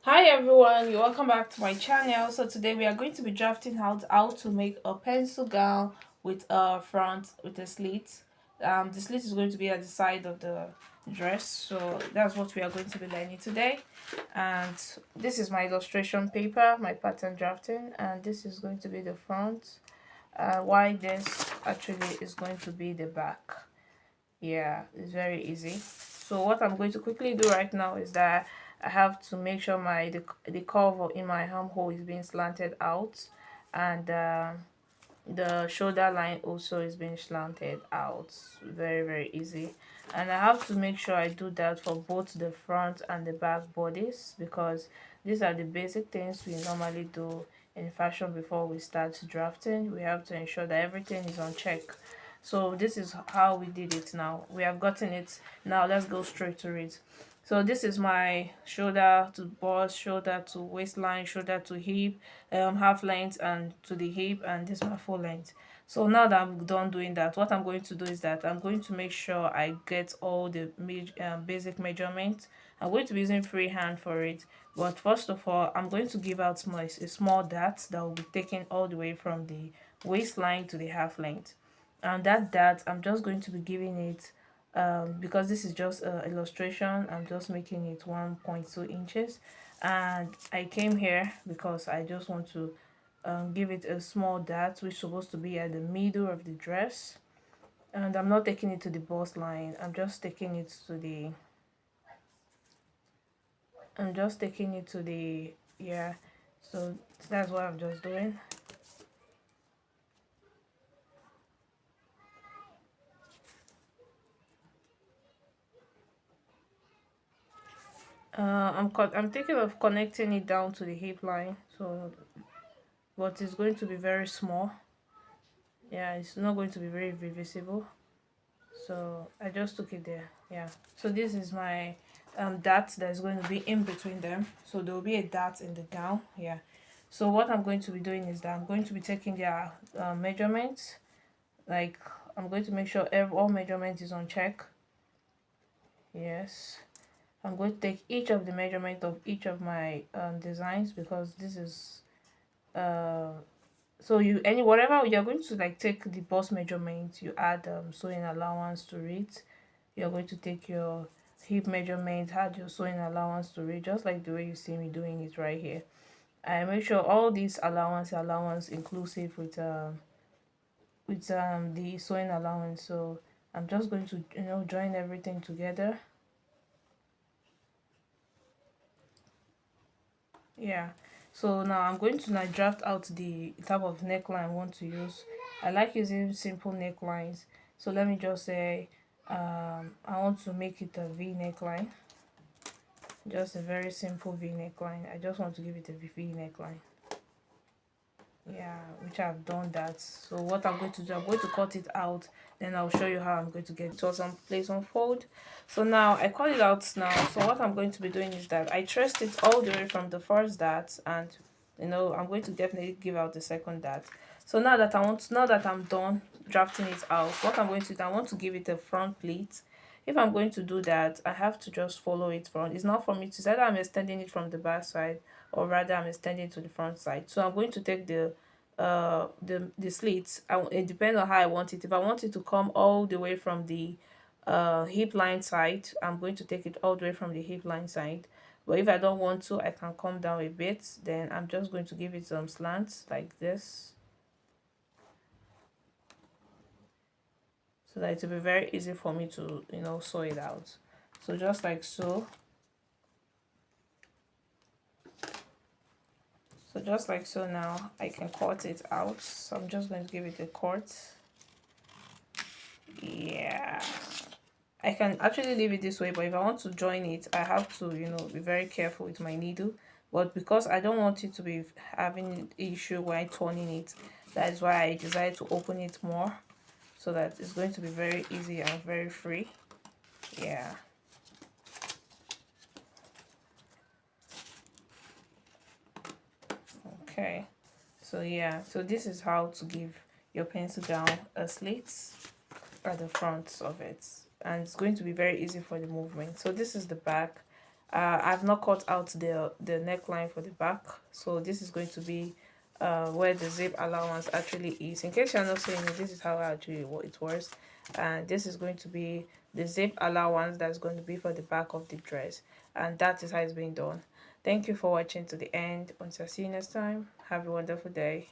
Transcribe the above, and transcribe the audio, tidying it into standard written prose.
Hi everyone, you're welcome back to my channel. So today we are going to be drafting how to make a pencil gown with a front with a slit. The slit is going to be at the side of the dress, so that's what we are going to be learning today. And this is my illustration paper, my pattern drafting, and this is going to be the front. Why this actually is going to be the back. Yeah, it's very easy. So what I'm going to quickly do right now is that I have to make sure the cover in my armhole is being slanted out, and the shoulder line also is being slanted out. Very easy. And I have to make sure I do that for both the front and the back bodies, because these are the basic things we normally do in fashion. Before we start drafting, we have to ensure that everything is on check. So this is how we did it. Now we have gotten it. Now let's go straight to it. So this is my shoulder to bust, shoulder to waistline, shoulder to hip, half length and to the hip, and this is my full length. So now that I'm done doing that, what I'm going to do is that I'm going to make sure I get all the basic measurements. I'm going to be using freehand for it, but first of all I'm going to give out a small dart that will be taken all the way from the waistline to the half length. And that dart I'm just going to be giving it, because this is just an illustration, I'm just making it 1.2 inches. And I came here because I just want to give it a small dart which is supposed to be at the middle of the dress. And I'm not taking it to the bust line, I'm just taking it to the, yeah. So that's what I'm just doing. I'm thinking of connecting it down to the hip line, so but it's going to be very small. Yeah, it's not going to be very visible, so I just took it there. Yeah, so this is my dart that's going to be in between them, so there will be a dart in the gown. Yeah, so what I'm going to be doing is that I'm going to be taking their measurements. Like, I'm going to make sure all measurement is on check. Yes, I'm going to take each of the measurement of each of my designs, because this is uh so you any whatever you're going to, like, take the bust measurement, you add sewing allowance to it. You're going to take your hip measurement, add your sewing allowance to it, just like the way you see me doing it right here. I make sure all these allowance inclusive with the sewing allowance. So I'm just going to, join everything together. Yeah, so now I'm going to, like, draft out the type of neckline I want to use. I like using simple necklines, so let me just say I want to make it a V neckline, just a very simple V neckline. I just want to give it a V neckline. Yeah, which I've done that. So what I'm going to do, I'm going to cut it out, then I'll show you how I'm going to get it on place on fold. So now I cut it out now. So what I'm going to be doing is that I traced it all the way from the first dart, and I'm going to definitely give out the second dart. So now that I'm done drafting it out, what I'm going to do, I want to give it a front pleat. If I'm going to do that, I have to just follow it from, it's not for me to say that I'm extending it from the back side, or rather I'm extending to the front side. So I'm going to take the slits. It depends on how I want it. If I want it to come all the way from the hip line side, I'm going to take it all the way from the hip line side. But if I don't want to, I can come down a bit. Then I'm just going to give it some slants like this, so that it will be very easy for me to, sew it out. So just like so. So just like so, now I can cut it out. So I'm just going to give it a cut. Yeah, I can actually leave it this way, but if I want to join it, I have to, be very careful with my needle. But because I don't want it to be having issue while turning it, that is why I decided to open it more, so that it's going to be very easy and very free. Yeah. Okay. So yeah, so this is how to give your pencil down a slit at the front of it, and it's going to be very easy for the movement. So this is the back. I've not cut out the neckline for the back, so this is going to be where the zip allowance actually is. In case you're not seeing it, this is how actually what it was, and this is going to be the zip allowance that's going to be for the back of the dress, and that is how it's being done. Thank you for watching to the end. Until I see you next time, have a wonderful day.